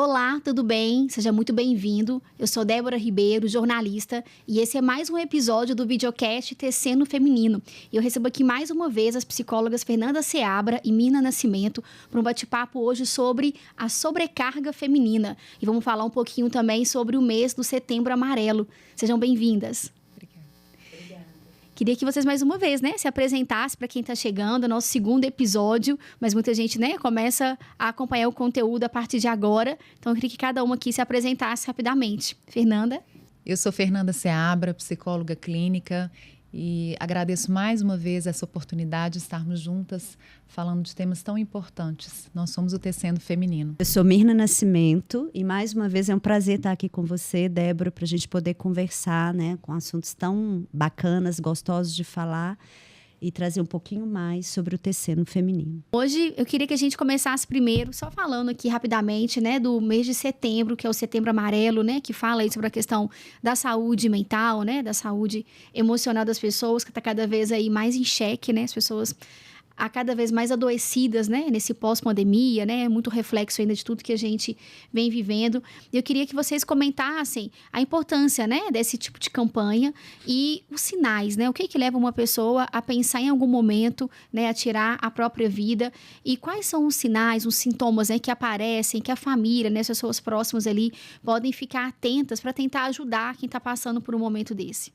Olá, tudo bem? Seja muito bem-vindo. Eu sou Débora Ribeiro, jornalista, e esse é mais um episódio do videocast Tecendo Feminino. E eu recebo aqui mais uma vez as psicólogas Fernanda Seabra e Mina Nascimento para um bate-papo hoje sobre a sobrecarga feminina. E vamos falar um pouquinho também sobre o mês do Setembro Amarelo. Sejam bem-vindas. Queria que vocês mais uma vez, se apresentassem para quem está chegando, nosso segundo episódio, mas muita gente, começa a acompanhar o conteúdo a partir de agora. Então, eu queria que cada uma aqui se apresentasse rapidamente. Fernanda? Eu sou Fernanda Seabra, psicóloga clínica, e agradeço mais uma vez essa oportunidade de estarmos juntas falando de temas tão importantes. Nós somos o Tecendo Feminino. Eu sou Mirna Nascimento e mais uma vez é um prazer estar aqui com você, Débora, para a gente poder conversar, com assuntos tão bacanas, gostosos de falar e trazer um pouquinho mais sobre o tecendo feminino. Hoje eu queria que a gente começasse primeiro só falando aqui rapidamente, do mês de setembro, que é o Setembro Amarelo, que fala aí sobre a questão da saúde mental, da saúde emocional das pessoas, que está cada vez aí mais em xeque, as pessoas a cada vez mais adoecidas, nesse pós-pandemia, muito reflexo ainda de tudo que a gente vem vivendo. Eu queria que vocês comentassem a importância, desse tipo de campanha e os sinais, o que leva uma pessoa a pensar em algum momento, a tirar a própria vida, e quais são os sinais, os sintomas, que aparecem, que a família, as pessoas próximas ali podem ficar atentas para tentar ajudar quem está passando por um momento desse.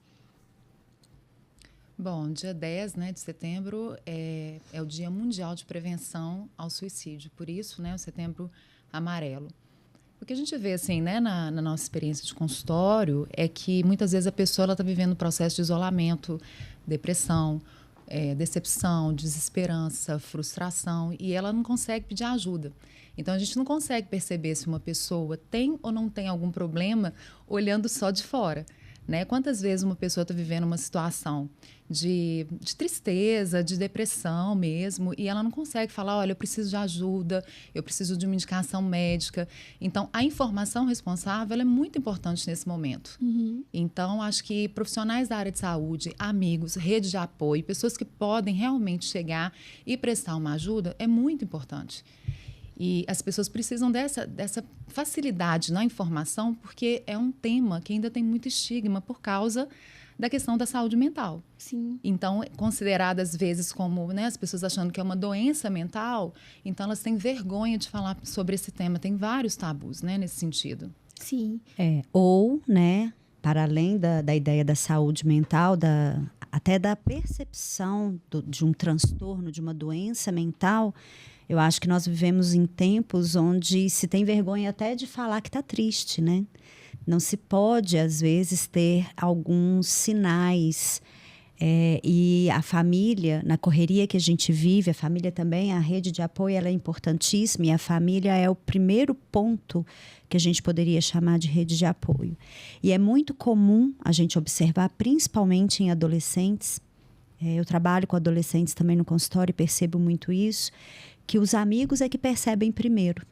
Bom, dia 10 de setembro é o Dia Mundial de Prevenção ao Suicídio. Por isso, o Setembro Amarelo. O que a gente vê, assim, na nossa experiência de consultório é que muitas vezes a pessoa está vivendo um processo de isolamento, depressão, decepção, desesperança, frustração, e ela não consegue pedir ajuda. Então, a gente não consegue perceber se uma pessoa tem ou não tem algum problema olhando só de fora. Quantas vezes uma pessoa está vivendo uma situação de tristeza, de depressão mesmo, e ela não consegue falar, olha, eu preciso de ajuda, eu preciso de uma indicação médica. Então, a informação responsável é muito importante nesse momento. Uhum. Então, acho que profissionais da área de saúde, amigos, rede de apoio, pessoas que podem realmente chegar e prestar uma ajuda, é muito importante. E as pessoas precisam dessa facilidade na informação, porque é um tema que ainda tem muito estigma por causa da questão da saúde mental. Sim. Então, considerada às vezes como, as pessoas achando que é uma doença mental, então elas têm vergonha de falar sobre esse tema. Tem vários tabus, nesse sentido. Sim. Ou, para além da ideia da saúde mental, até da percepção de um transtorno, de uma doença mental, eu acho que nós vivemos em tempos onde se tem vergonha até de falar que está triste, Não se pode, às vezes, ter alguns sinais. E a família, na correria que a gente vive, a família também, a rede de apoio, ela é importantíssima. E a família é o primeiro ponto que a gente poderia chamar de rede de apoio. E é muito comum a gente observar, principalmente em adolescentes, eu trabalho com adolescentes também no consultório e percebo muito isso, que os amigos é que percebem primeiro.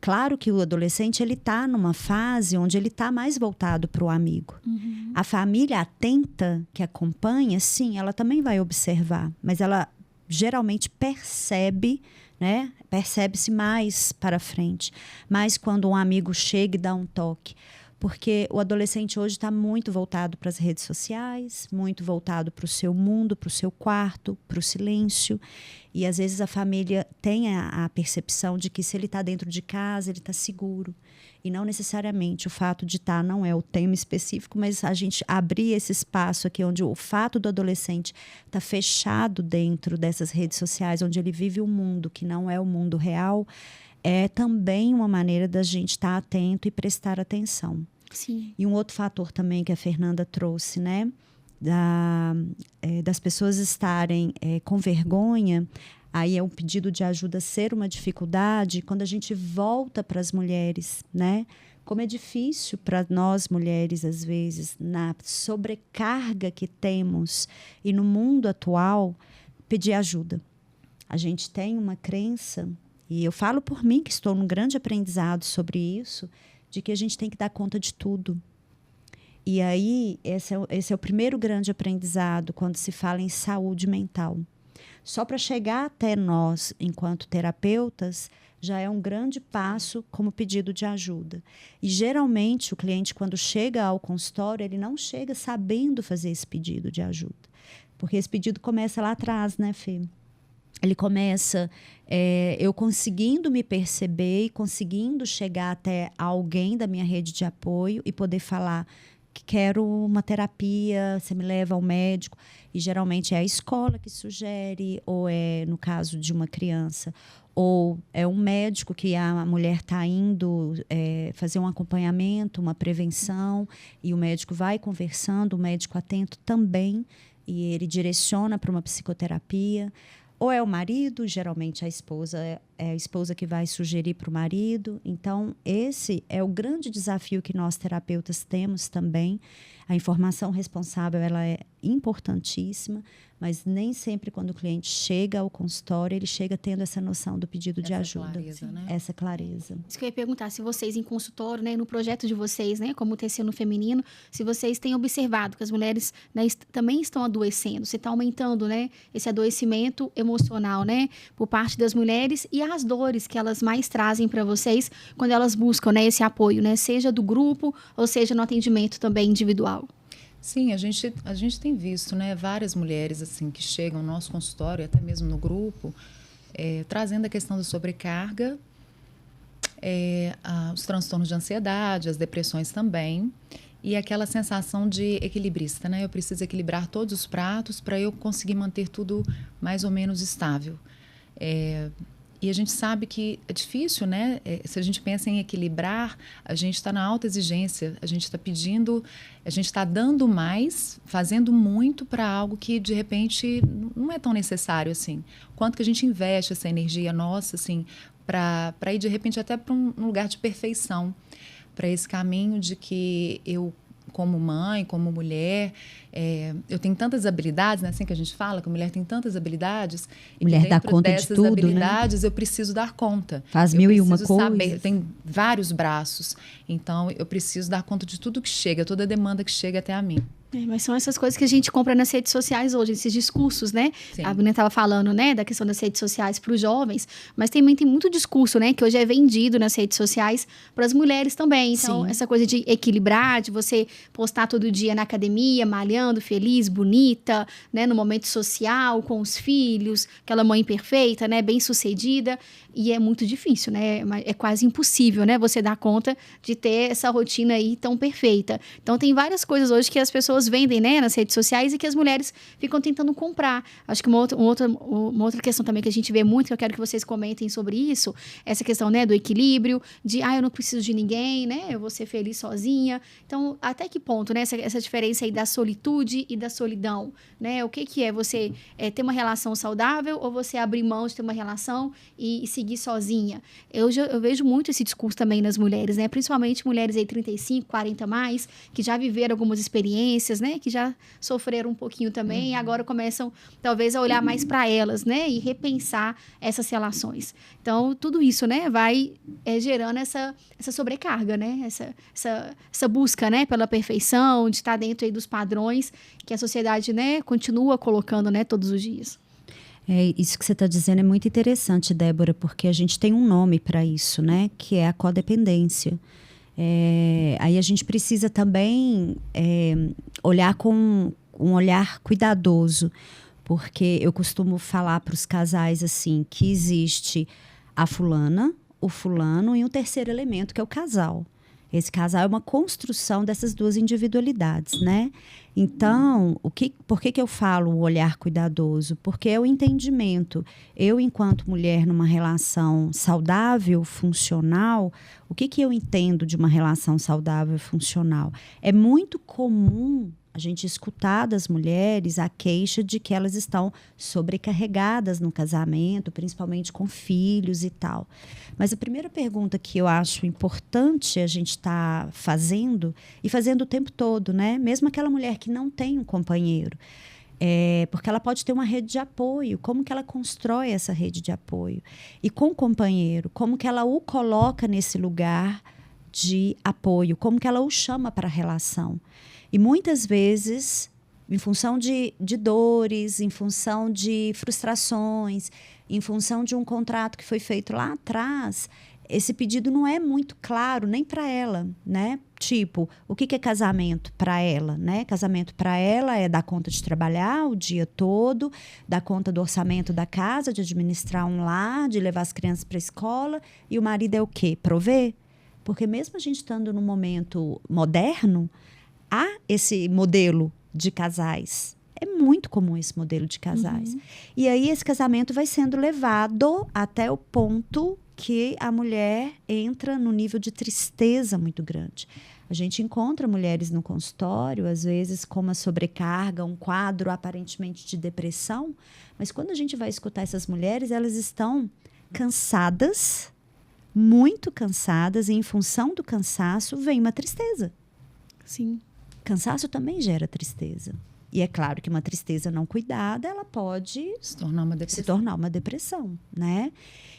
Claro que o adolescente ele está numa fase onde ele está mais voltado para o amigo. Uhum. A família atenta, que acompanha, sim, ela também vai observar, mas ela geralmente percebe, percebe-se mais para frente. Mas quando um amigo chega e dá um toque. Porque o adolescente hoje está muito voltado para as redes sociais, muito voltado para o seu mundo, para o seu quarto, para o silêncio. E às vezes a família tem a percepção de que se ele está dentro de casa, ele está seguro. E não necessariamente o fato de estar não é o tema específico, mas a gente abrir esse espaço aqui onde o fato do adolescente estar fechado dentro dessas redes sociais, onde ele vive um mundo que não é o mundo real, é também uma maneira da gente estar atento e prestar atenção. Sim. E um outro fator também que a Fernanda trouxe, das pessoas estarem com vergonha, aí é um pedido de ajuda ser uma dificuldade, quando a gente volta para as mulheres, Como é difícil para nós mulheres, às vezes, na sobrecarga que temos e no mundo atual, pedir ajuda. A gente tem uma crença, e eu falo por mim, que estou num grande aprendizado sobre isso, de que a gente tem que dar conta de tudo. E aí, esse é o primeiro grande aprendizado quando se fala em saúde mental. Só para chegar até nós, enquanto terapeutas, já é um grande passo como pedido de ajuda. E, geralmente, o cliente, quando chega ao consultório, ele não chega sabendo fazer esse pedido de ajuda. Porque esse pedido começa lá atrás, né, Fê? Ele começa eu conseguindo me perceber e conseguindo chegar até alguém da minha rede de apoio e poder falar que quero uma terapia, você me leva ao médico. E geralmente é a escola que sugere, ou é, no caso de uma criança, ou é um médico que a mulher está indo fazer um acompanhamento, uma prevenção, e o médico vai conversando, o médico atento também, e ele direciona para uma psicoterapia. Ou é o marido, geralmente a esposa é a esposa que vai sugerir para o marido. Então, esse é o grande desafio que nós terapeutas temos também. A informação responsável ela é importantíssima, mas nem sempre quando o cliente chega ao consultório, ele chega tendo essa noção do pedido de ajuda. Clareza, né? Essa clareza. Isso que eu ia perguntar, se vocês em consultório, né, no projeto de vocês, né, como TC no feminino, se vocês têm observado que as mulheres, né, também estão adoecendo, se está aumentando, né, esse adoecimento emocional, né, por parte das mulheres e as dores que elas mais trazem para vocês quando elas buscam, né, esse apoio, né, seja do grupo ou seja no atendimento também individual. Sim, a gente tem visto, né, várias mulheres assim que chegam no nosso consultório, até mesmo no grupo, trazendo a questão da sobrecarga, os transtornos de ansiedade, as depressões também, e aquela sensação de equilibrista, né? Eu preciso equilibrar todos os pratos para eu conseguir manter tudo mais ou menos estável. E a gente sabe que é difícil, né? Se a gente pensa em equilibrar, a gente está na alta exigência, a gente está pedindo, a gente está dando mais, fazendo muito para algo que, de repente, não é tão necessário assim. Quanto que a gente investe essa energia nossa, assim, para ir, de repente, até para um lugar de perfeição, para esse caminho de que eu, como mãe, como mulher, eu tenho tantas habilidades, né? Assim que a gente fala, que a mulher tem tantas habilidades. Mulher e dá conta de tudo, habilidades, né? Eu preciso dar conta. Faz mil e uma coisas. Tem vários braços. Então, eu preciso dar conta de tudo que chega, toda a demanda que chega até a mim. Mas são essas coisas que a gente compra nas redes sociais hoje, esses discursos, né? Sim. A Bruna estava falando, né, da questão das redes sociais para os jovens, mas também tem muito discurso, né, que hoje é vendido nas redes sociais para as mulheres também. Então, Sim. essa coisa de equilibrar, de você postar todo dia na academia, malhando, feliz, bonita, né, no momento social, com os filhos, aquela mãe perfeita, né, bem-sucedida. E é muito difícil, né? É quase impossível, né? Você dar conta de ter essa rotina aí tão perfeita. Então, tem várias coisas hoje que as pessoas vendem, né, nas redes sociais e que as mulheres ficam tentando comprar. Acho que uma outra questão também que a gente vê muito, que eu quero que vocês comentem sobre isso, essa questão, né, do equilíbrio, de, eu não preciso de ninguém, né? Eu vou ser feliz sozinha. Então, até que ponto, né? Essa diferença aí da solitude e da solidão, né? O que é você ter uma relação saudável ou você abrir mão de ter uma relação e seguir sozinha? Eu vejo muito esse discurso também nas mulheres, né? Principalmente mulheres aí 35, 40 mais, que já viveram algumas experiências, né? Que já sofreram um pouquinho também e agora começam, talvez, a olhar mais para elas, né? E repensar essas relações. Então, tudo isso, né? Vai gerando essa sobrecarga, né? Essa busca, né? Pela perfeição, de estar dentro aí dos padrões que a sociedade, né? Continua colocando, né? Todos os dias. Isso que você está dizendo é muito interessante, Débora, porque a gente tem um nome para isso, né? Que é a codependência. Aí a gente precisa também olhar com um olhar cuidadoso, porque eu costumo falar para os casais assim, que existe a fulana, o fulano e um terceiro elemento, que é o casal. Esse casal é uma construção dessas duas individualidades, né? Então, por que eu falo o olhar cuidadoso? Porque é o entendimento. Eu, enquanto mulher numa relação saudável, funcional, o que eu entendo de uma relação saudável e funcional? É muito comum a gente escutar das mulheres a queixa de que elas estão sobrecarregadas no casamento, principalmente com filhos e tal. Mas a primeira pergunta que eu acho importante a gente estar fazendo, e fazendo o tempo todo, né? Mesmo aquela mulher que não tem um companheiro, porque ela pode ter uma rede de apoio. Como que ela constrói essa rede de apoio? E com o companheiro, como que ela o coloca nesse lugar de apoio? Como que ela o chama para a relação? E muitas vezes em função de dores, em função de frustrações, em função de um contrato que foi feito lá atrás, esse pedido não é muito claro nem para ela, né? Tipo, o que é casamento para ela, né? Casamento para ela é dar conta de trabalhar o dia todo, dar conta do orçamento da casa, de administrar um lar, de levar as crianças para a escola. E o marido é o quê? Prover? Porque mesmo a gente estando num momento moderno, há esse modelo de casais. É muito comum esse modelo de casais. E aí esse casamento vai sendo levado até o ponto que a mulher entra no nível de tristeza muito grande. A gente encontra mulheres no consultório, às vezes com uma sobrecarga, um quadro aparentemente de depressão, mas quando a gente vai escutar essas mulheres, elas estão cansadas, muito cansadas, e em função do cansaço vem uma tristeza. Sim. Cansaço também gera tristeza. E é claro que uma tristeza não cuidada, ela pode Se tornar uma depressão. né?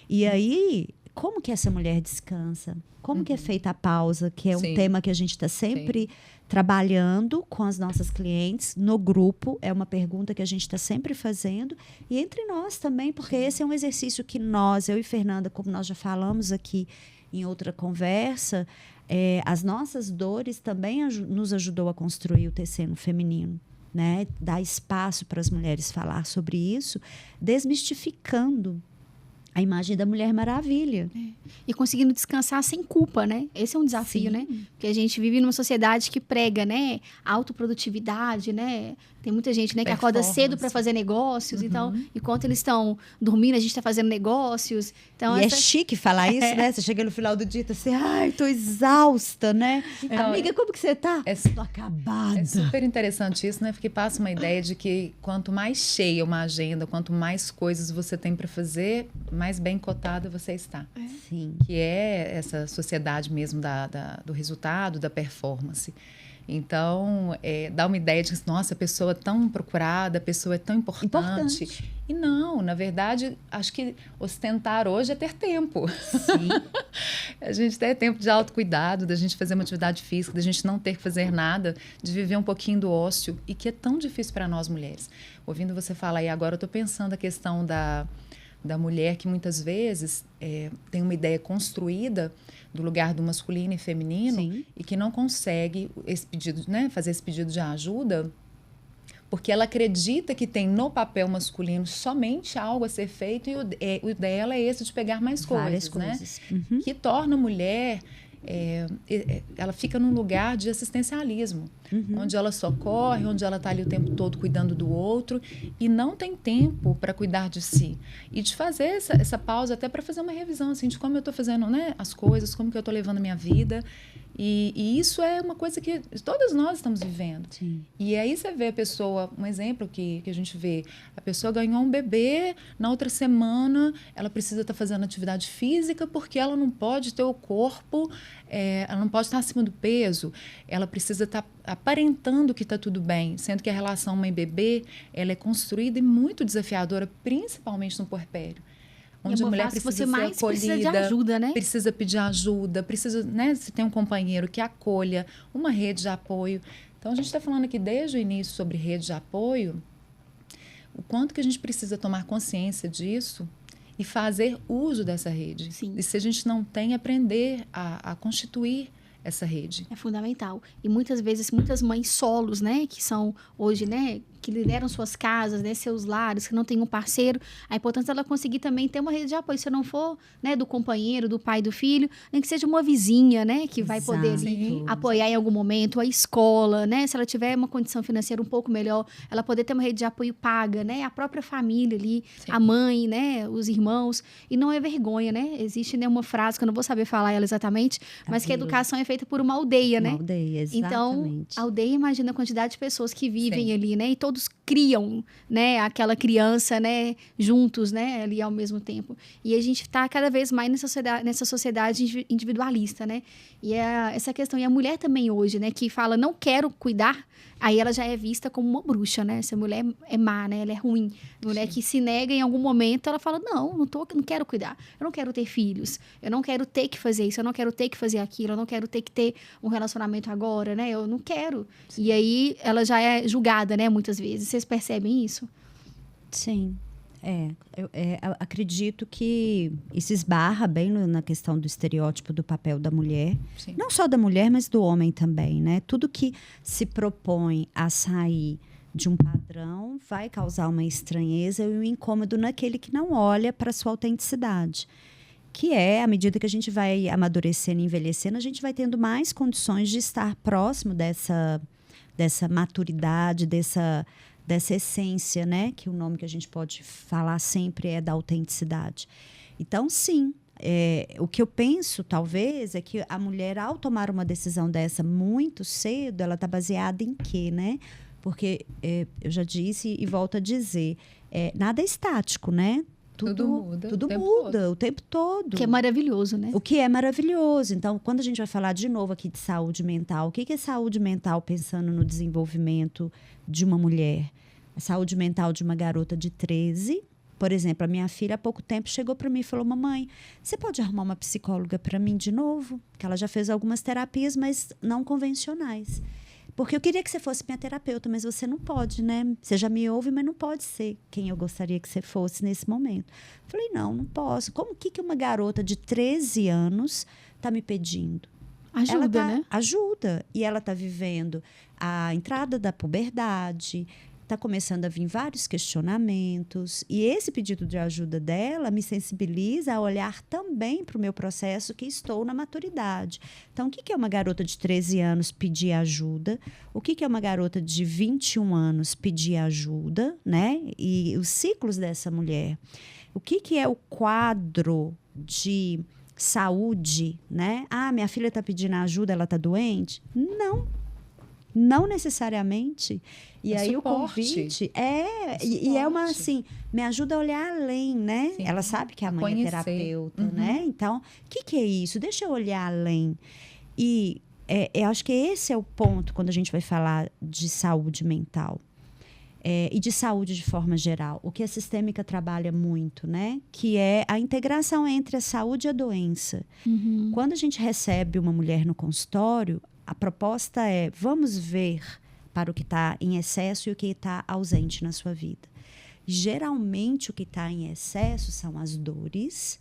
E aí, como que essa mulher descansa? Como que é feita a pausa? Que é um Sim. tema que a gente está sempre trabalhando com as nossas clientes no grupo. É uma pergunta que a gente está sempre fazendo. E entre nós também, porque esse é um exercício que nós, eu e Fernanda, como nós já falamos aqui em outra conversa, as nossas dores também nos ajudou a construir o TC no feminino. Né? Dar espaço para as mulheres falar sobre isso, desmistificando a imagem da Mulher Maravilha. E conseguindo descansar sem culpa, né? Esse é um desafio, Sim. né? Porque a gente vive numa sociedade que prega, né? Autoprodutividade, né? Tem muita gente, né, que acorda cedo para fazer negócios. Então, enquanto eles estão dormindo, a gente está fazendo negócios. Então, E é chique falar isso, né? Você chega no final do dia e tá assim, ai, tô exausta, né? Amiga, como que você tá? Tô acabada. É super interessante isso, né? Porque passa uma ideia de que quanto mais cheia uma agenda, quanto mais coisas você tem para fazer, mais bem cotada você está. Sim. Que é essa sociedade mesmo do resultado, da performance. Então, dá uma ideia de que, nossa, a pessoa é tão procurada, a pessoa é tão importante. E não, na verdade, acho que ostentar hoje é ter tempo. Sim. A gente ter tempo de autocuidado, da gente fazer uma atividade física, da gente não ter que fazer nada, de viver um pouquinho do ócio, e que é tão difícil para nós mulheres. Ouvindo você falar aí agora, eu estou pensando a questão da mulher que muitas vezes tem uma ideia construída do lugar do masculino e feminino. Sim. E que não consegue esse pedido, né, fazer esse pedido de ajuda porque ela acredita que tem no papel masculino somente algo a ser feito e o dela é esse de pegar mais coisas, né? Que torna a mulher... ela fica num lugar de assistencialismo, onde ela socorre, onde ela está ali o tempo todo cuidando do outro e não tem tempo para cuidar de si e de fazer essa pausa até para fazer uma revisão assim, de como eu estou fazendo, né, as coisas, como que eu estou levando a minha vida. E isso é uma coisa que todas nós estamos vivendo. Sim. E aí você vê a pessoa, um exemplo que a gente vê, a pessoa ganhou um bebê, na outra semana ela precisa estar fazendo atividade física porque ela não pode ter o corpo, ela não pode estar acima do peso, ela precisa estar aparentando que está tudo bem, sendo que a relação mãe-bebê ela é construída e muito desafiadora, principalmente no puerpério. Onde a mulher precisa ser acolhida, precisa de ajuda, né? Precisa pedir ajuda, precisa, né, se tem um companheiro que acolha, uma rede de apoio. Então, a gente está falando aqui desde o início sobre rede de apoio, o quanto que a gente precisa tomar consciência disso e fazer uso dessa rede. Sim. E se a gente não tem, aprender a constituir essa rede. É fundamental. E muitas vezes, muitas mães solos, né, que são hoje, né, que lideram suas casas, né, seus lares, que não tem um parceiro, a importância dela conseguir também ter uma rede de apoio. Se não for, né, do companheiro, do pai, do filho, nem que seja uma vizinha, né, que vai poder ali apoiar em algum momento, a escola, né, se ela tiver uma condição financeira um pouco melhor, ela poder ter uma rede de apoio paga, né, a própria família ali, a mãe, né, os irmãos. E não é vergonha, né? Existe, né, uma frase que eu não vou saber falar ela exatamente, mas que a educação é feita por uma aldeia, né? Uma aldeia, exatamente. Então, a aldeia, imagina a quantidade de pessoas que vivem ali, né? E todos criam, né, aquela criança, né, juntos, né, ali ao mesmo tempo. E a gente está cada vez mais nessa sociedade individualista, né? E essa questão, e a mulher também hoje, né, que fala, não quero cuidar, aí ela já é vista como uma bruxa, né? Essa mulher é má, né? Ela é ruim. Mulher que se nega em algum momento, ela fala, não quero cuidar. Eu não quero ter filhos. Eu não quero ter que fazer isso. Eu não quero ter que fazer aquilo. Eu não quero ter que ter um relacionamento agora, né? Eu não quero. Sim. E aí, ela já é julgada, né? Muitas vezes. Vocês percebem isso? Sim. Eu acredito que isso esbarra bem na questão do estereótipo do papel da mulher. Sim. Não só da mulher, mas do homem também, né? Tudo que se propõe a sair de um padrão vai causar uma estranheza e um incômodo naquele que não olha para a sua autenticidade. Que à medida que a gente vai amadurecendo e envelhecendo, a gente vai tendo mais condições de estar próximo dessa maturidade, dessa essência, né? Que o nome que a gente pode falar sempre é da autenticidade. Então, sim, o que eu penso, talvez, é que a mulher, ao tomar uma decisão dessa muito cedo, ela está baseada em quê, né? Porque, eu já disse e volto a dizer, nada é estático, né? Tudo muda o tempo todo. O que é maravilhoso, né? O que é maravilhoso. Então, quando a gente vai falar de novo aqui de saúde mental, o que é saúde mental pensando no desenvolvimento de uma mulher? A saúde mental de uma garota de 13. Por exemplo, a minha filha há pouco tempo chegou para mim e falou, mamãe, você pode arrumar uma psicóloga para mim de novo? Que ela já fez algumas terapias, mas não convencionais. Porque eu queria que você fosse minha terapeuta, mas você não pode, né? Você já me ouve, mas não pode ser quem eu gostaria que você fosse nesse momento. Falei, não posso. Como que uma garota de 13 anos está me pedindo? Ajuda, né? Ajuda. E ela está vivendo a entrada da puberdade, está começando a vir vários questionamentos. E esse pedido de ajuda dela me sensibiliza a olhar também para o meu processo que estou na maturidade. Então, o que é uma garota de 13 anos pedir ajuda? O que é uma garota de 21 anos pedir ajuda, né? E os ciclos dessa mulher. O que é o quadro de saúde, né? Ah, minha filha está pedindo ajuda, ela está doente? Não necessariamente. E aí suporte. O convite e é uma assim, me ajuda a olhar além, né? Sim. Ela sabe que a mãe é terapeuta, né? Então, o que é isso? Deixa eu olhar além. E eu acho que esse é o ponto quando a gente vai falar de saúde mental. E de saúde de forma geral. O que a sistêmica trabalha muito, né? Que é a integração entre a saúde e a doença. Uhum. Quando a gente recebe uma mulher no consultório, a proposta é, vamos ver para o que está em excesso e o que está ausente na sua vida. Geralmente, o que está em excesso são as dores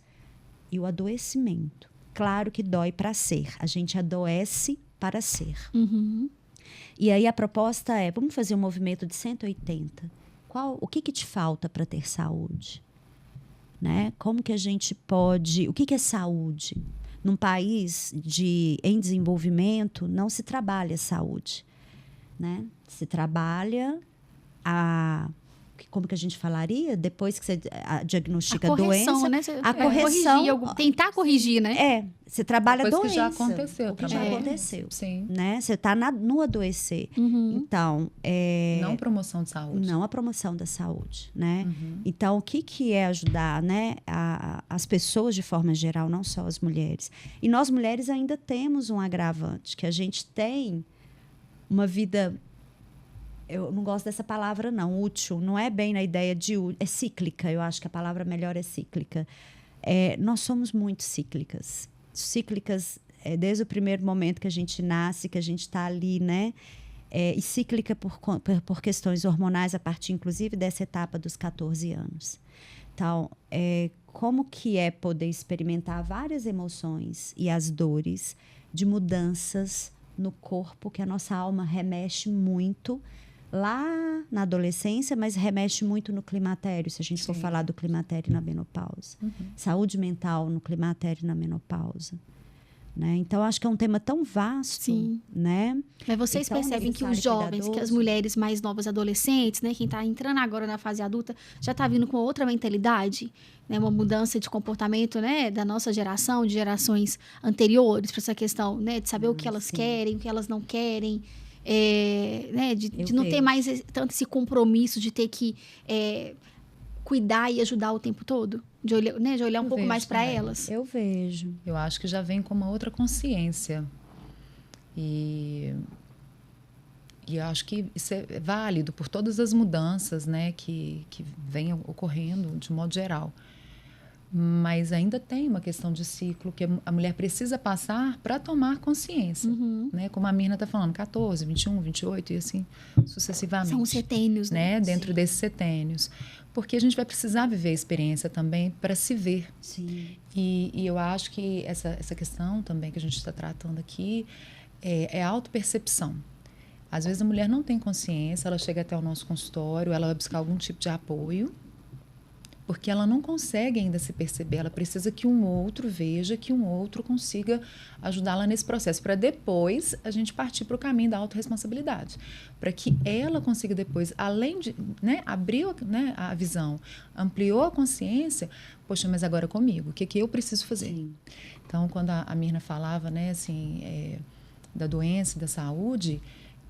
e o adoecimento. Claro que dói para ser. A gente adoece para ser. Uhum. E aí a proposta é, vamos fazer um movimento de 180. O que te falta para ter saúde? Né? Como que a gente pode... O que é saúde? Num país em desenvolvimento, não se trabalha saúde, né? Se trabalha como que a gente falaria? Depois que você diagnostica a doença... Né? A correção. Tentar corrigir, né? Você trabalha a doença. Que já aconteceu. O que já aconteceu. Sim. Né? Você está no adoecer. Uhum. Então... Não promoção de saúde. Não a promoção da saúde, né? Uhum. Então, o que é ajudar, né? As pessoas de forma geral, não só as mulheres. E nós, mulheres, ainda temos um agravante, que a gente tem uma vida... Eu não gosto dessa palavra, não. Útil. Não é bem na ideia de... É cíclica. Eu acho que a palavra melhor é cíclica. Nós somos muito cíclicas. Cíclicas desde o primeiro momento que a gente nasce, que a gente está ali, né? E cíclica por questões hormonais, a partir, inclusive, dessa etapa dos 14 anos. Então, como que é poder experimentar várias emoções e as dores de mudanças no corpo, que a nossa alma remexe muito lá na adolescência, mas remexe muito no climatério, se a gente for falar do climatério na menopausa. Uhum. Saúde mental no climatério na menopausa. Né? Então, acho que é um tema tão vasto. Sim. Né? Mas vocês percebem que os jovens, que as mulheres mais novas, adolescentes, né, quem está entrando agora na fase adulta, já está vindo com outra mentalidade, né, uma mudança de comportamento, né, da nossa geração, de gerações anteriores, para essa questão, né, de saber o que elas querem, o que elas não querem. né, de não ter vejo. mais tanto esse compromisso de ter que cuidar e ajudar o tempo todo? De olhar, né, de olhar um Eu pouco vejo mais para também. elas? Eu vejo. Eu acho que já vem com uma outra consciência. E eu acho que isso é válido por todas as mudanças, né, que vêm ocorrendo de modo geral. Mas ainda tem uma questão de ciclo que a mulher precisa passar para tomar consciência. Né? Como a Mirna está falando, 14, 21, 28 e assim sucessivamente. São os setênios, né? Dentro desses setênios. Porque a gente vai precisar viver a experiência também para se ver. Sim. E eu acho que essa questão também que a gente está tratando aqui é a autopercepção. Às vezes a mulher não tem consciência, ela chega até o nosso consultório, ela vai buscar algum tipo de apoio, porque ela não consegue ainda se perceber, ela precisa que um outro veja, que um outro consiga ajudá-la nesse processo, para depois a gente partir para o caminho da autorresponsabilidade, para que ela consiga depois, além de, né, abriu, né, a visão, ampliou a consciência, poxa, mas agora comigo, o que eu preciso fazer? Sim. Então, quando a Mirna falava, né, assim, da doença, da saúde,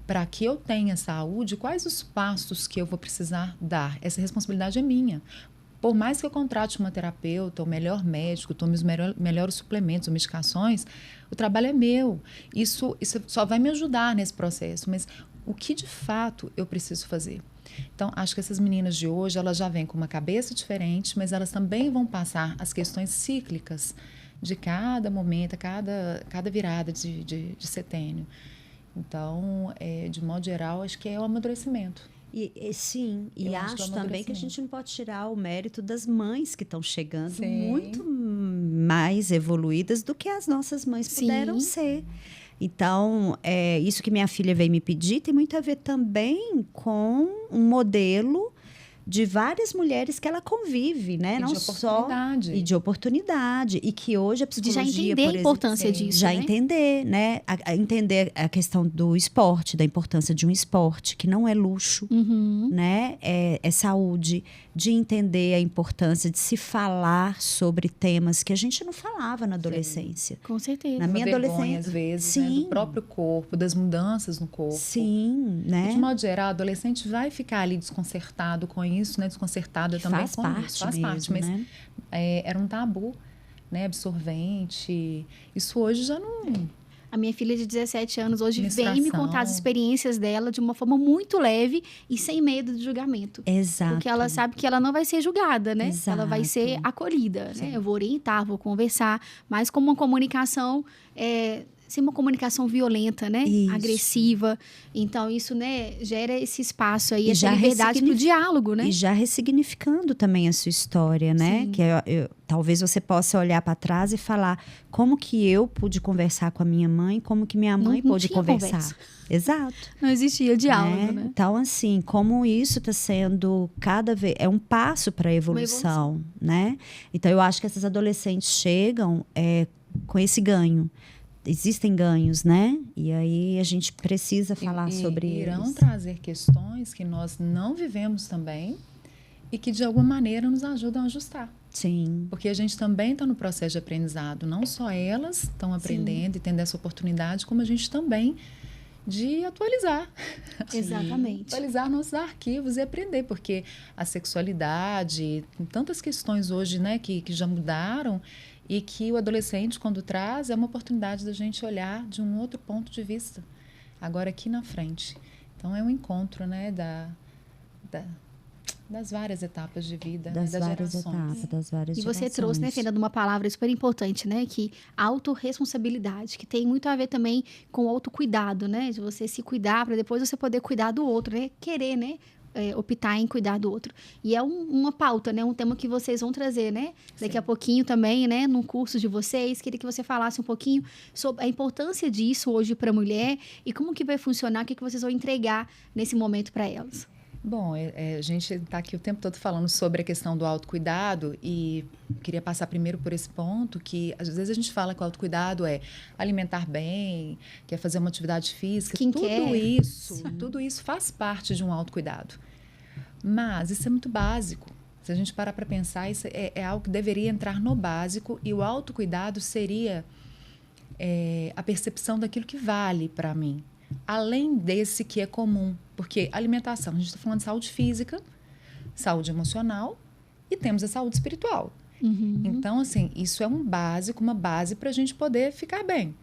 para que eu tenha saúde, quais os passos que eu vou precisar dar? Essa responsabilidade é minha. Por mais que eu contrate uma terapeuta, o melhor médico, tome os melhores suplementos ou medicações, o trabalho é meu. Isso só vai me ajudar nesse processo, mas o que de fato eu preciso fazer? Então, acho que essas meninas de hoje, elas já vêm com uma cabeça diferente, mas elas também vão passar as questões cíclicas de cada momento, cada virada de setênio. Então, de modo geral, acho que é o amadurecimento. Sim, e Eu acho que é acho um também que a gente não pode tirar o mérito das mães que estão chegando Sim. muito mais evoluídas do que as nossas mães Sim. puderam ser. Então, isso que minha filha veio me pedir tem muito a ver também com um modelo de várias mulheres que ela convive, né? E não de só oportunidade. e de oportunidade, e que hoje a De psicologia, já entender por a exemplo, importância sim, disso, já né? entender, né? A entender a questão do esporte, da importância de um esporte que não é luxo, Uhum. né? É saúde, de entender a importância de se falar sobre temas que a gente não falava na adolescência. Com certeza. Na minha Uma vergonha, adolescência, às vezes, né, sim. do próprio corpo, das mudanças no corpo. Sim, E, né? de modo geral, o adolescente vai ficar ali desconcertado com isso, né? Desconcertada também Faz com parte isso. Faz mesmo, parte, mas né? era um tabu, né? Absorvente. Isso hoje já não... A minha filha de 17 anos hoje vem me Menstruação. contar as experiências dela de uma forma muito leve e sem medo de julgamento. Exato. Porque ela sabe que ela não vai ser julgada, né? Ela vai ser Exato. acolhida, Sim. né? Eu vou orientar, vou conversar, mas com uma comunicação... sem uma comunicação violenta, né? Isso. Agressiva. Então, isso, né, gera esse espaço aí, E essa já liberdade para o diálogo, né? E já ressignificando também a sua história, né? Sim. Que talvez você possa olhar para trás e falar como que eu pude conversar com a minha mãe, como que minha mãe Não pôde tinha conversar. conversa. Exato. Não existia diálogo, né? Então, assim, como isso está sendo cada vez... É um passo para a evolução, né? Então, eu acho que essas adolescentes chegam com esse ganho. Existem ganhos, né? E aí a gente precisa falar sobre irão eles. trazer questões que nós não vivemos também e que, de alguma maneira, nos ajudam a ajustar. Sim. Porque a gente também está no processo de aprendizado. Não só elas estão aprendendo e tendo essa oportunidade, como a gente também de atualizar. Exatamente. Atualizar nossos arquivos e aprender, porque a sexualidade, tem tantas questões hoje, né, que já mudaram e que o adolescente, quando traz, é uma oportunidade da gente olhar de um outro ponto de vista, agora aqui na frente. Então, é um encontro, né, das várias etapas de vida, Das das várias gerações. etapas, das várias E gerações. você trouxe, né, Fernanda, uma palavra super importante, né? Que autorresponsabilidade, que tem muito a ver também com o autocuidado, né? De você se cuidar para depois você poder cuidar do outro, né? Querer, né? Optar em cuidar do outro. E é uma pauta, né? Um tema que vocês vão trazer, né? Daqui a pouquinho também, né? No curso de vocês. Queria que você falasse um pouquinho sobre a importância disso hoje para a mulher e como que vai funcionar, o que vocês vão entregar nesse momento para elas. Bom, a gente está aqui o tempo todo falando sobre a questão do autocuidado e queria passar primeiro por esse ponto que às vezes a gente fala que o autocuidado é alimentar bem, que é fazer uma atividade física, tudo isso faz parte de um autocuidado. Mas isso é muito básico. Se a gente parar para pensar, isso é algo que deveria entrar no básico e o autocuidado seria a percepção daquilo que vale para mim. além desse que é comum. Porque alimentação, a gente está falando de saúde física, saúde emocional e temos a saúde espiritual. Então, assim, isso é um básico, uma base para a gente poder ficar bem.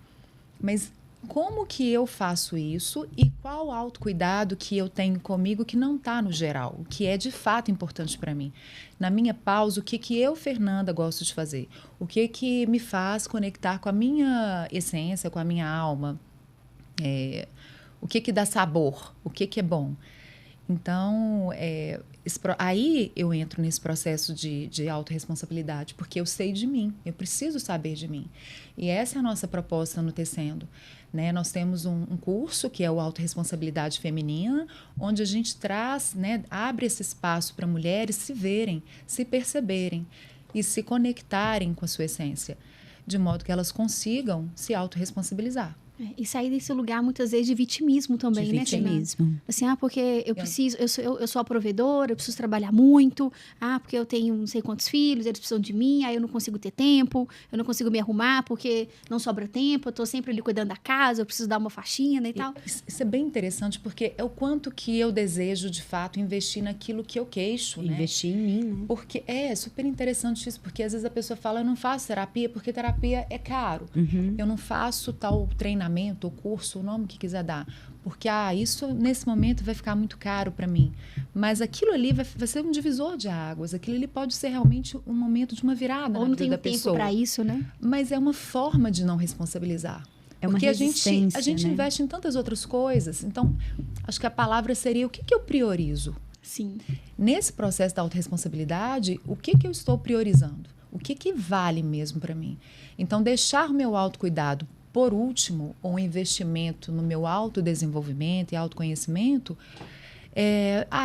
Mas como que eu faço isso e qual o autocuidado que eu tenho comigo que não está no geral, o que é de fato importante para mim? Na minha pausa, o que eu, Fernanda, gosto de fazer? O que me faz conectar com a minha essência, com a minha alma? O que dá sabor? O que é bom? Então, aí eu entro nesse processo de autorresponsabilidade, porque eu sei de mim, eu preciso saber de mim. E essa é a nossa proposta no Tecendo. Né? Nós temos um curso que é o Autorresponsabilidade Feminina, onde a gente traz, né, abre esse espaço para mulheres se verem, se perceberem e se conectarem com a sua essência, de modo que elas consigam se autorresponsabilizar. E sair desse lugar, muitas vezes, de vitimismo também, né, vitimismo. Assim, porque eu preciso, eu sou a provedora, eu preciso trabalhar muito, porque eu tenho não sei quantos filhos, eles precisam de mim, aí eu não consigo ter tempo, eu não consigo me arrumar porque não sobra tempo, eu tô sempre ali cuidando da casa, eu preciso dar uma faxina e tal. Isso é bem interessante, porque é o quanto que eu desejo, de fato, investir naquilo que eu queixo, né? Investir em mim, né? Porque é super interessante isso, porque às vezes a pessoa fala, eu não faço terapia porque terapia é caro. Eu não faço tal treinamento, o curso, o nome que quiser dar, porque isso nesse momento vai ficar muito caro para mim. Mas aquilo ali vai ser um divisor de águas, aquilo ali pode ser realmente um momento de uma virada na vida da pessoa. Ou não tem tempo para isso, né? Mas é uma forma de não responsabilizar. É uma porque resistência, a gente né? investe em tantas outras coisas. Então, acho que a palavra seria o que eu priorizo? Sim. Nesse processo da autorresponsabilidade, o que eu estou priorizando? O que vale mesmo para mim? Então, deixar o meu autocuidado por último, ou um investimento no meu autodesenvolvimento e autoconhecimento,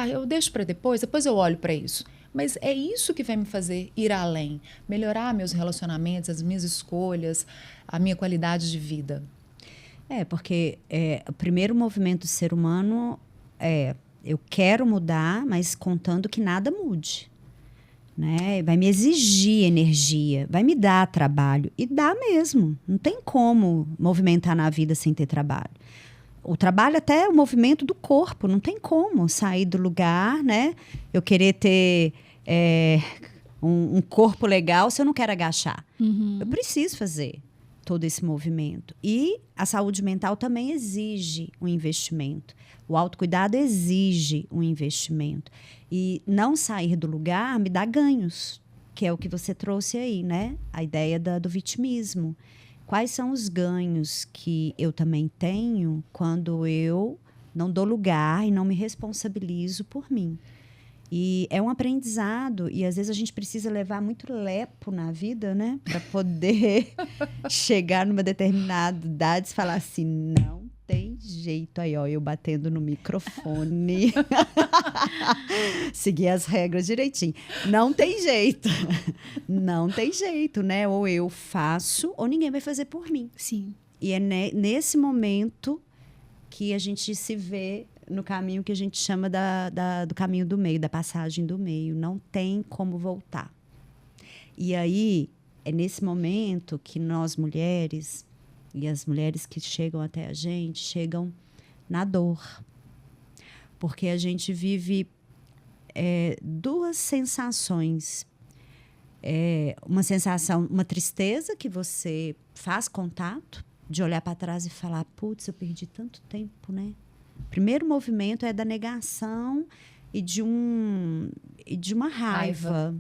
eu deixo para depois eu olho para isso. Mas é isso que vai me fazer ir além, melhorar meus relacionamentos, as minhas escolhas, a minha qualidade de vida. Porque o primeiro movimento do ser humano eu quero mudar, mas contando que nada mude. Né? Vai me exigir energia, vai me dar trabalho. E dá mesmo. Não tem como movimentar na vida sem ter trabalho. O trabalho até é o movimento do corpo. Não tem como sair do lugar, né? Eu querer ter um corpo legal se eu não quero agachar. Eu preciso fazer todo esse movimento. E a saúde mental também exige um investimento. O autocuidado exige um investimento. E não sair do lugar me dá ganhos, que é o que você trouxe aí, né? A ideia do vitimismo. Quais são os ganhos que eu também tenho quando eu não dou lugar e não me responsabilizo por mim? E é um aprendizado, e às vezes a gente precisa levar muito lepo na vida, né? Para poder chegar numa determinada idade e falar assim, não tem jeito. Aí, ó, eu batendo no microfone. Seguir as regras direitinho. Não tem jeito. Não tem jeito, né? Ou eu faço, ou ninguém vai fazer por mim. Sim. E é nesse momento que a gente se vê no caminho que a gente chama do caminho do meio, da passagem do meio. Não tem como voltar. E aí, é nesse momento que nós mulheres, e as mulheres que chegam até a gente, chegam na dor. Porque a gente vive duas sensações. Uma sensação, uma tristeza que você faz contato, de olhar para trás e falar, putz, eu perdi tanto tempo, né? O primeiro movimento é da negação e de uma raiva.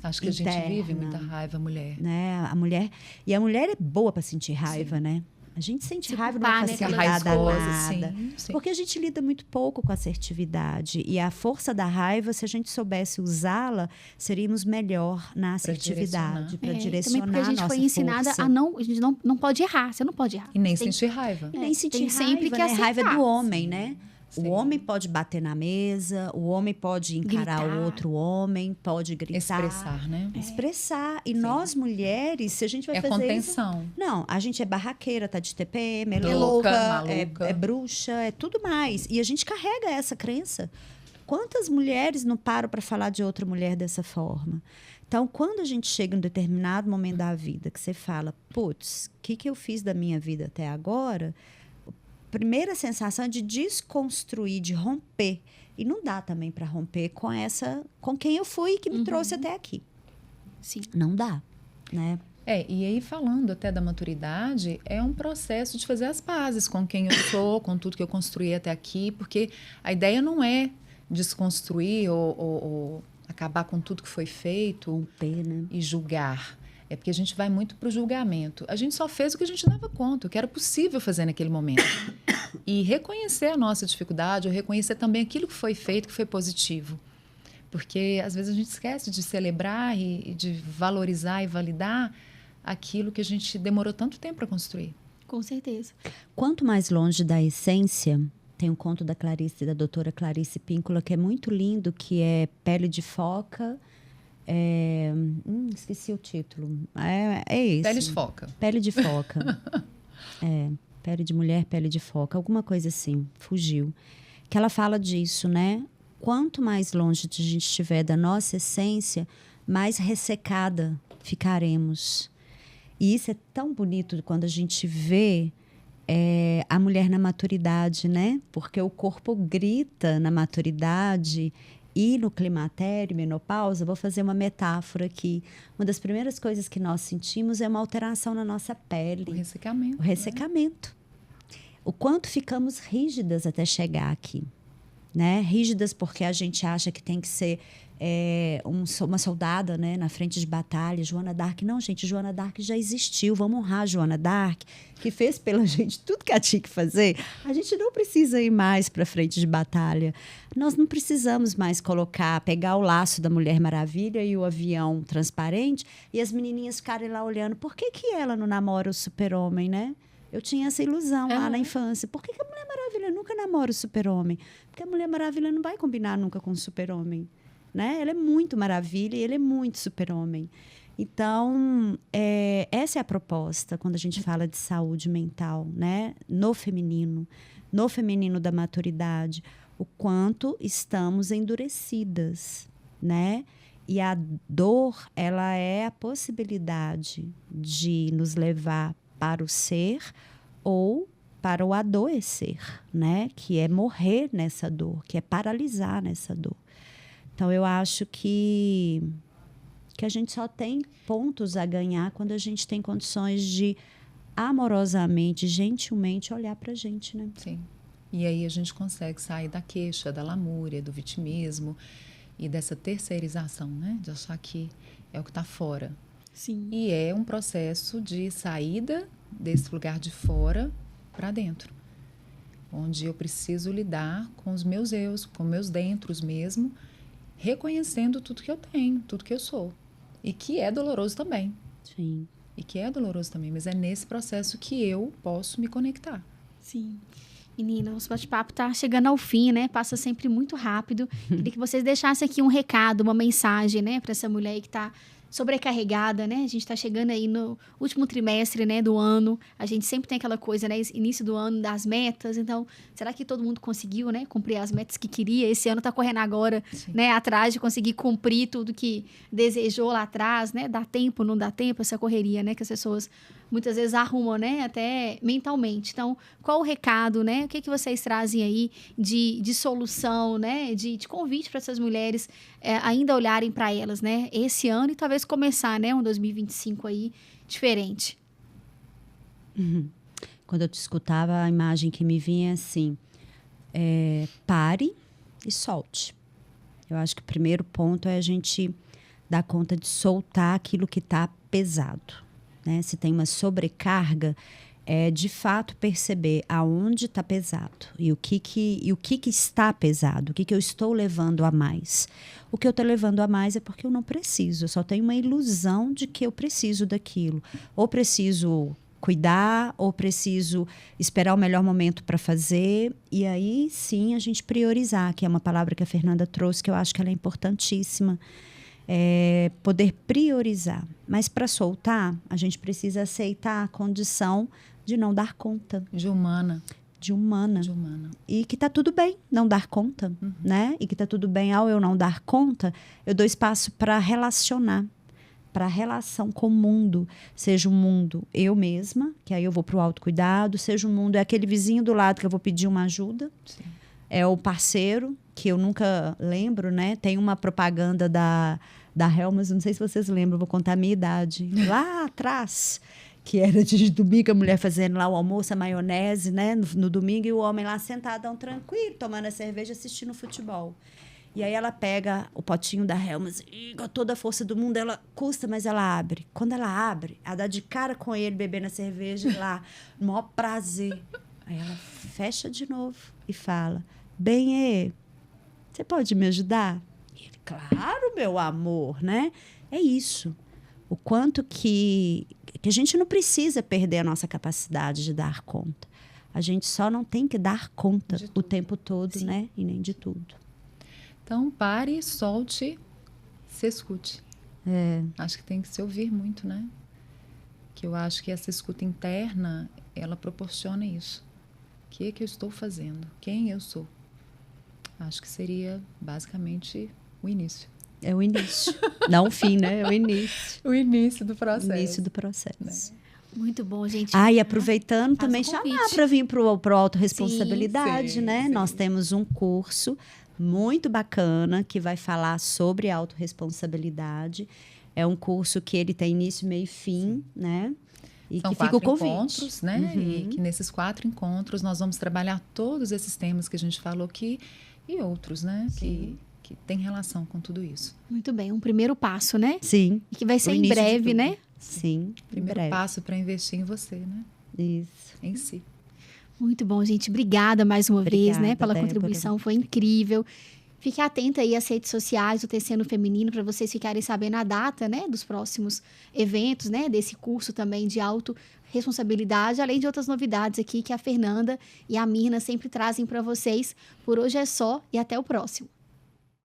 Acho que interna, a gente vive muita raiva, mulher. Né? A mulher é boa para sentir raiva, sim, né? A gente sente raiva numa facilidade danada. Sim. Porque a gente lida muito pouco com a assertividade. E a força da raiva, se a gente soubesse usá-la, seríamos melhor na assertividade, para direcionar também porque a gente foi ensinada a gente não pode errar. Você não pode errar. E nem sentir raiva. E nem sentir raiva, sempre que raiva do homem, né? Sim. O homem pode bater na mesa, o homem pode encarar o outro homem, pode gritar. Expressar, né? Expressar. E nós, mulheres, se a gente vai fazer contenção. Isso... Não, a gente é barraqueira, tá de TPM, é louca, é bruxa, é tudo mais. E a gente carrega essa crença. Quantas mulheres não param para falar de outra mulher dessa forma? Então, quando a gente chega em um determinado momento da vida, que você fala, putz, o que eu fiz da minha vida até agora... primeira sensação é de desconstruir, de romper. E não dá também para romper com quem eu fui que me trouxe até aqui. Sim. Não dá, né? E aí falando até da maturidade, é um processo de fazer as pazes com quem eu sou, com tudo que eu construí até aqui, porque a ideia não é desconstruir ou acabar com tudo que foi feito Romper, né? e julgar. É porque a gente vai muito para o julgamento. A gente só fez o que a gente dava conta, o que era possível fazer naquele momento. E reconhecer a nossa dificuldade, ou reconhecer também aquilo que foi feito, que foi positivo. Porque às vezes a gente esquece de celebrar e de valorizar e validar aquilo que a gente demorou tanto tempo para construir. Com certeza. Quanto mais longe da essência, tem um conto da Clarice, da doutora Clarice Píncola, que é muito lindo, que é Pele de Foca. Esqueci o título. É esse. Pele de foca. Pele de foca. Pele de mulher, pele de foca. Alguma coisa assim. Fugiu. Que ela fala disso, né? Quanto mais longe a gente estiver da nossa essência, mais ressecada ficaremos. E isso é tão bonito quando a gente vê a mulher na maturidade, né? Porque o corpo grita na maturidade e no climatério, menopausa. Vou fazer uma metáfora aqui. Uma das primeiras coisas que nós sentimos é uma alteração na nossa pele. O ressecamento. O ressecamento. O quanto ficamos rígidas até chegar aqui. Né? Rígidas porque a gente acha que tem que ser uma soldada, né? Na frente de batalha. Joana d'Arc. Não, gente, Joana d'Arc já existiu. Vamos honrar a Joana d'Arc, que fez pela gente tudo que ela tinha que fazer. A gente não precisa ir mais para frente de batalha. Nós não precisamos mais pegar o laço da Mulher Maravilha e o avião transparente e as menininhas ficarem lá olhando. Por que ela não namora o super-homem, né? Eu tinha essa ilusão lá na infância. Por que a Mulher Maravilha nunca namora o super-homem? Porque a Mulher Maravilha não vai combinar nunca com o super-homem. Né? Ela é muito maravilha e ele é muito super-homem. Então, essa é a proposta quando a gente fala de saúde mental, né? No feminino da maturidade. O quanto estamos endurecidas, né? E a dor, ela é a possibilidade de nos levar para o ser ou para o adoecer, né? Que é morrer nessa dor, que é paralisar nessa dor. Então, eu acho que a gente só tem pontos a ganhar quando a gente tem condições de amorosamente, gentilmente olhar para a gente, né? Sim. E aí a gente consegue sair da queixa, da lamúria, do vitimismo e dessa terceirização, né? De achar que é o que está fora. Sim. E é um processo de saída desse lugar de fora para dentro, onde eu preciso lidar com os meus eus, com meus dentros mesmo, reconhecendo tudo que eu tenho, tudo que eu sou. E que é doloroso também. Sim. E que é doloroso também, mas é nesse processo que eu posso me conectar. Sim. Menina, nosso bate-papo tá chegando ao fim, né? Passa sempre muito rápido. Queria que vocês deixassem aqui um recado, uma mensagem, né? Para essa mulher aí que tá sobrecarregada, né? A gente tá chegando aí no último trimestre, né, do ano. A gente sempre tem aquela coisa, né, início do ano, das metas. Então, será que todo mundo conseguiu, né, cumprir as metas que queria? Esse ano tá correndo agora, né, atrás de conseguir cumprir tudo que desejou lá atrás, né? Dá tempo, não dá tempo, essa correria, né, que as pessoas muitas vezes arrumam, né, até mentalmente. Então, qual o recado, né? O que vocês trazem aí de solução, né, de convite para essas mulheres ainda olharem para elas, né, esse ano e talvez começar, né, um 2025 aí diferente? Quando eu te escutava, a imagem que me vinha é assim, pare e solte. Eu acho que o primeiro ponto é a gente dar conta de soltar aquilo que está pesado. Né? Se tem uma sobrecarga, de fato perceber aonde está pesado e o que está pesado, o que eu estou levando a mais. O que eu estou levando a mais é porque eu não preciso, eu só tenho uma ilusão de que eu preciso daquilo. Ou preciso cuidar, ou preciso esperar o melhor momento para fazer, e aí sim a gente priorizar, que é uma palavra que a Fernanda trouxe, que eu acho que ela é importantíssima. Poder priorizar. Mas para soltar, a gente precisa aceitar a condição de não dar conta. De humana. E que está tudo bem não dar conta, né? E que está tudo bem, ao eu não dar conta, eu dou espaço para relacionar, para a relação com o mundo. Seja o mundo eu mesma, que aí eu vou para o autocuidado, seja o mundo é aquele vizinho do lado que eu vou pedir uma ajuda. Sim. É o parceiro, que eu nunca lembro, né? Tem uma propaganda da Helmas, não sei se vocês lembram, vou contar a minha idade. Lá atrás, que era de domingo, a mulher fazendo lá o almoço, a maionese, né? No domingo, e o homem lá sentadão, tranquilo, tomando a cerveja, assistindo futebol. E aí ela pega o potinho da Helmas e com toda a força do mundo, ela custa, mas ela abre. Quando ela abre, ela dá de cara com ele, bebendo a cerveja lá, no maior prazer. Aí ela fecha de novo e fala, bem, você pode me ajudar? E ele, claro, meu amor, né? É isso. O quanto que a gente não precisa perder a nossa capacidade de dar conta. A gente só não tem que dar conta o tempo todo, sim, né? E nem de tudo. Então, pare, solte, se escute. Acho que tem que se ouvir muito, né? Que eu acho que essa escuta interna, ela proporciona isso. O que é que eu estou fazendo? Quem eu sou? Acho que seria basicamente o início. É o início. Não o fim, né? É o início. O início do processo. O início do processo. Né? Muito bom, gente. E aproveitando também chamar para vir para o autorresponsabilidade, sim, né? Sim. Nós temos um curso muito bacana que vai falar sobre autorresponsabilidade. É um curso que ele tem início, meio e fim, né? E são que fica o convite. Encontros, né? E que nesses 4 encontros nós vamos trabalhar todos esses temas que a gente falou aqui e outros, né? Que tem relação com tudo isso. Muito bem, um primeiro passo, né? Sim. E que vai ser em breve, né? Sim. Primeiro passo para investir em você, né? Isso. Em si. Muito bom, gente. Obrigada mais uma vez, né? Pela contribuição, foi incrível. Fique atenta aí às redes sociais do Tecendo Feminino para vocês ficarem sabendo a data, né? Dos próximos eventos, né? Desse curso também de autorresponsabilidade, além de outras novidades aqui que a Fernanda e a Mirna sempre trazem para vocês. Por hoje é só e até o próximo.